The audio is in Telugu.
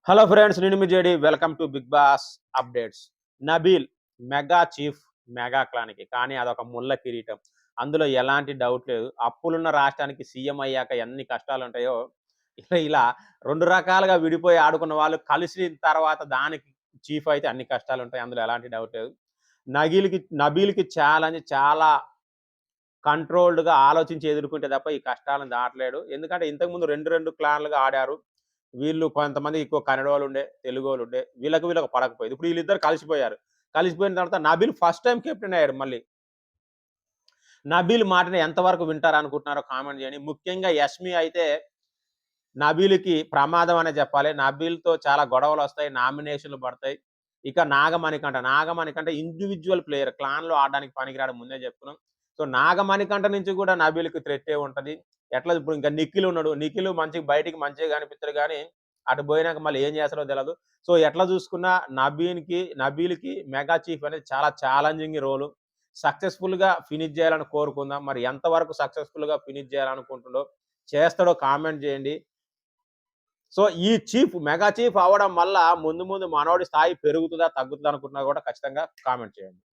హలో ఫ్రెండ్స్, నేను మీ JD. Welcome to big boss updates. Nabeel mega chief mega క్లాన్‌కి. కానీ అదొక ముళ్ళ కిరీటం. అందులో ఎలాంటి డౌట్ లేదు. అప్పులున్న రాష్ట్రానికి సీఎం అయ్యాక ఎన్ని కష్టాలుంటాయో ఇలా 2 రకాలుగా విడిపోయి ఆడుకున్న వాళ్ళు కలిసిన తర్వాత దానికి చీఫ్ అయితే అన్ని కష్టాలుంటాయి. అందులో ఎలాంటి డౌట్ లేదు. నబీల్‌కి ఛాలెంజ్ చాలా కంట్రోల్డ్‌గా ఆలోచించి ఎదుర్కొంటే తప్ప ఈ కష్టాలను దాటలేడు. ఎందుకంటే ఇంతకుముందు 2 క్లాన్‌లుగా ఆడారు. వీళ్ళు కొంతమంది ఎక్కువ కన్నడోళ్ళుండే, తెలుగోళ్ళుండే. వీళ్ళకి పడకపోయేది. ఇప్పుడు వీళ్ళిద్దరు కలిసిపోయారు. కలిసిపోయిన తర్వాత నబీల్ ఫస్ట్ టైమ్ కెప్టెన్ అయ్యాడు మళ్ళీ. నబీల్ మాటని ఎంతవరకు వింటారనుకుంటున్నారో కామెంట్ చేయండి. ముఖ్యంగా యష్మి అయితే నబీల్‌కి ప్రమాదం అనే చెప్పాలి. నబీల్‌తో చాలా గొడవలొస్తాయి. నామినేషన్‌లు పడతాయి. ఇక నాగమణికంట ఇండివిడ్యువల్ ప్లేయర్. క్లాన్‌లో ఆడడానికి పనికిరాడు ముందే చెప్తున్నాం. సో, నాగమణికంట నుంచి కూడా నబీల్‌కి థ్రెట్టే ఉంటది. ఎట్లా ఇప్పుడు ఇంకా నిఖిల్ ఉన్నాడు. నిఖిల్ బయటికి మంచిగా కనిపిత్తడు గానీ, అటు పోయినాక మళ్ళీ ఏం చేస్తాడో తెలవదు. సో, ఎట్లా చూసుకున్నా నబీల్‌కి మెగా చీఫ్ అనేది చాలా ఛాలెంజింగ్ రోలు. సక్సెస్‌ఫుల్‌గా ఫినిష్ చేయాలని కోరుకుందాం. మరి ఎంతవరకు సక్సెస్‌ఫుల్‌గా ఫినిష్ చేయాలనుకుంటుండో, చేస్తాడో కామెంట్ చేయండి. సో, ఈ మెగా చీఫ్ అవ్వడం వల్ల ముందు ముందు మనోడి స్థాయి పెరుగుతదా? తగ్గుతదా? అనుకుంటున్నా కూడా ఖచ్చితంగా కామెంట్ చేయండి.